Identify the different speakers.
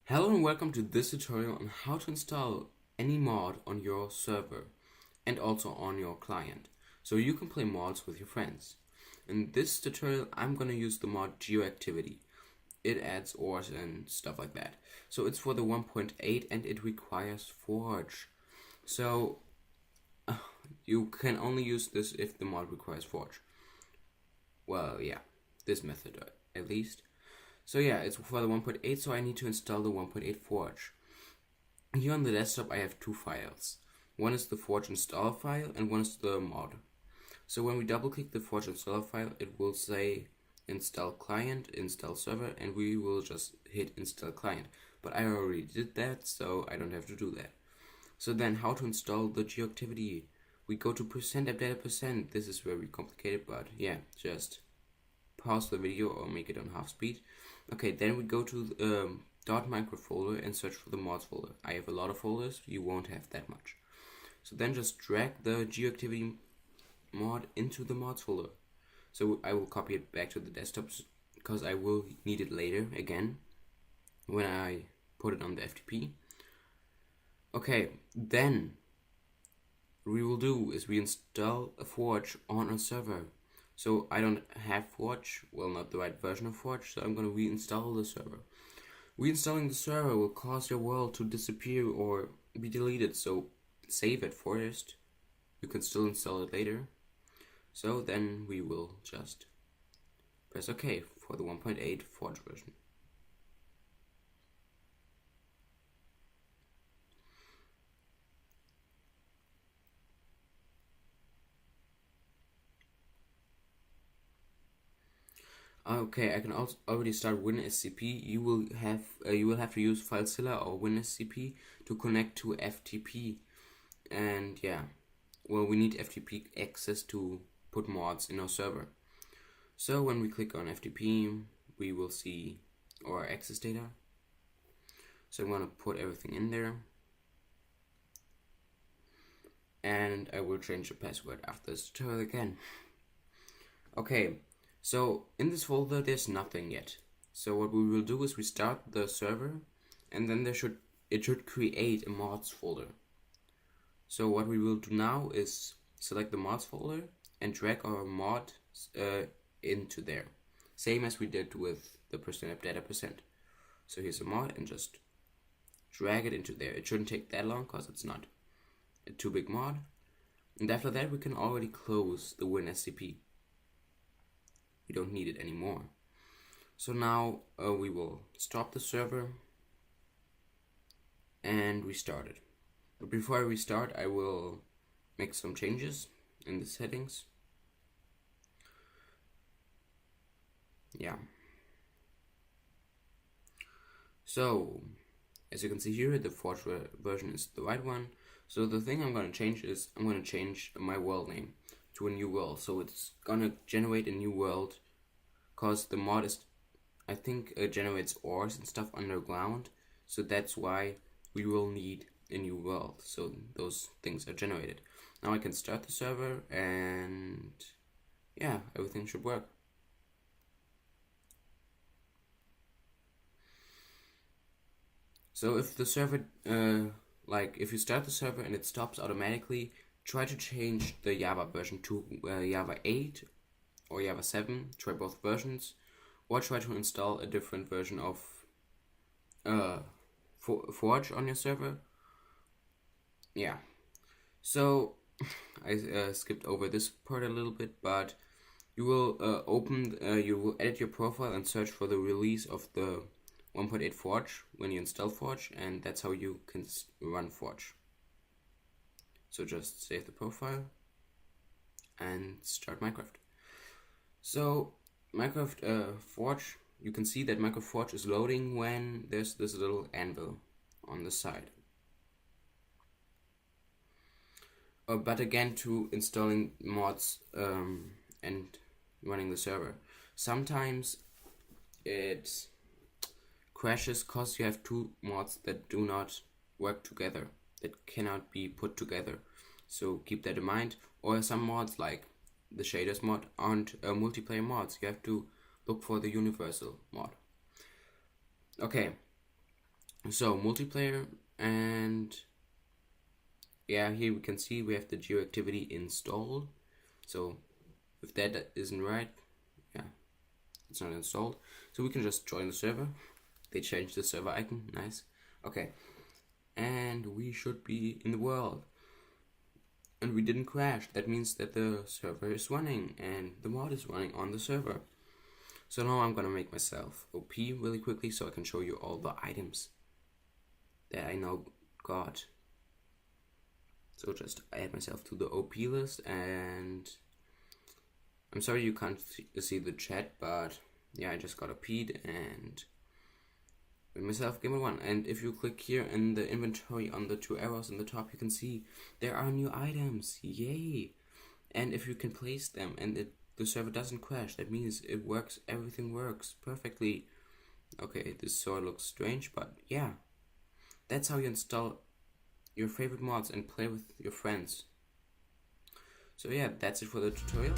Speaker 1: Hello and welcome to this tutorial on how to install any mod on your server and also on your client, so you can play mods with your friends. In this tutorial I'm going to use the mod GeoActivity. It adds ores and stuff like that. So it's for the 1.8 and it requires Forge. So you can only use this if the mod requires Forge. Well, yeah, this method at least. So yeah, it's for the 1.8, so I need to install the 1.8 Forge. Here on the desktop I have two files. One is the Forge install file and one is the mod. So when we double click the Forge installer file, it will say install client, install server, and we will just hit install client. But I already did that, so I don't have to do that. So then how to install the GeoActivity? We go to %appdata%. This is very complicated, but yeah, just pause the video or make it on half speed. Okay, then we go to the .micro folder and search for the mods folder. I have a lot of folders, you won't have that much. So then just drag the GeoActivity mod into the mods folder. So I will copy it back to the desktop because I will need it later again when I put it on the FTP. Okay, then we will do is we install a Forge on a server. So I don't have Forge, well, not the right version of Forge, so I'm going to reinstall the server. Reinstalling the server will cause your world to disappear or be deleted, so save it first. You can still install it later. So then we will just press OK for the 1.8 Forge version. Okay, I can also already start WinSCP. You will have to use FileZilla or WinSCP to connect to FTP, and yeah, well, we need FTP access to put mods in our server. So when we click on FTP, we will see our access data. So I'm gonna put everything in there, and I will change the password after this tutorial again. Okay. So in this folder there's nothing yet. So what we will do is we start the server and then it should create a mods folder. So what we will do now is select the mods folder and drag our mod into there. Same as we did with the %appdata%. So here's a mod and just drag it into there. It shouldn't take that long because it's not a too big mod. And after that we can already close the WinSCP. We don't need it anymore. So now we will stop the server and restart it. But before I restart, I will make some changes in the settings. Yeah. So as you can see here, the Forge version is the right one. So the thing I'm going to change is I'm going to change my world name to a new world. So it's going to generate a new world because the mod is, I think, generates ores and stuff underground. So that's why we will need a new world. So those things are generated. Now I can start the server and yeah, everything should work. So if the server, if you start the server and it stops automatically, try to change the Java version to Java 8 or Java 7, try both versions, or try to install a different version of Forge on your server. Yeah, so I skipped over this part a little bit, but you will you will edit your profile and search for the release of the 1.8 Forge when you install Forge, and that's how you can run Forge. So just save the profile and start Minecraft. So Minecraft Forge, you can see that Minecraft Forge is loading when there's this little anvil on the side. But again, to installing mods and running the server, sometimes it crashes because you have two mods that do not work together, that cannot be put together. So keep that in mind. Or some mods like the shaders mod aren't multiplayer mods. You have to look for the universal mod. Okay, So multiplayer, and yeah, here we can see we have the GeoActivity installed. So if that isn't right, yeah, it's not installed. So we can just join the server. They changed the server icon, nice. Okay, and we should be in the world. And we didn't crash. That means that the server is running and the mod is running on the server. So now I'm gonna make myself OP really quickly so I can show you all the items that I now got. So just add myself to the OP list, and I'm sorry you can't see the chat, but yeah, I just got OP'd and with myself Gamer One. And if you click here in the inventory on the 2 arrows in the top, you can see there are new items. Yay! And if you can place them and the server doesn't crash, that means it works, everything works perfectly. Okay, this sword looks strange, but yeah, that's how you install your favorite mods and play with your friends. So yeah, that's it for the tutorial.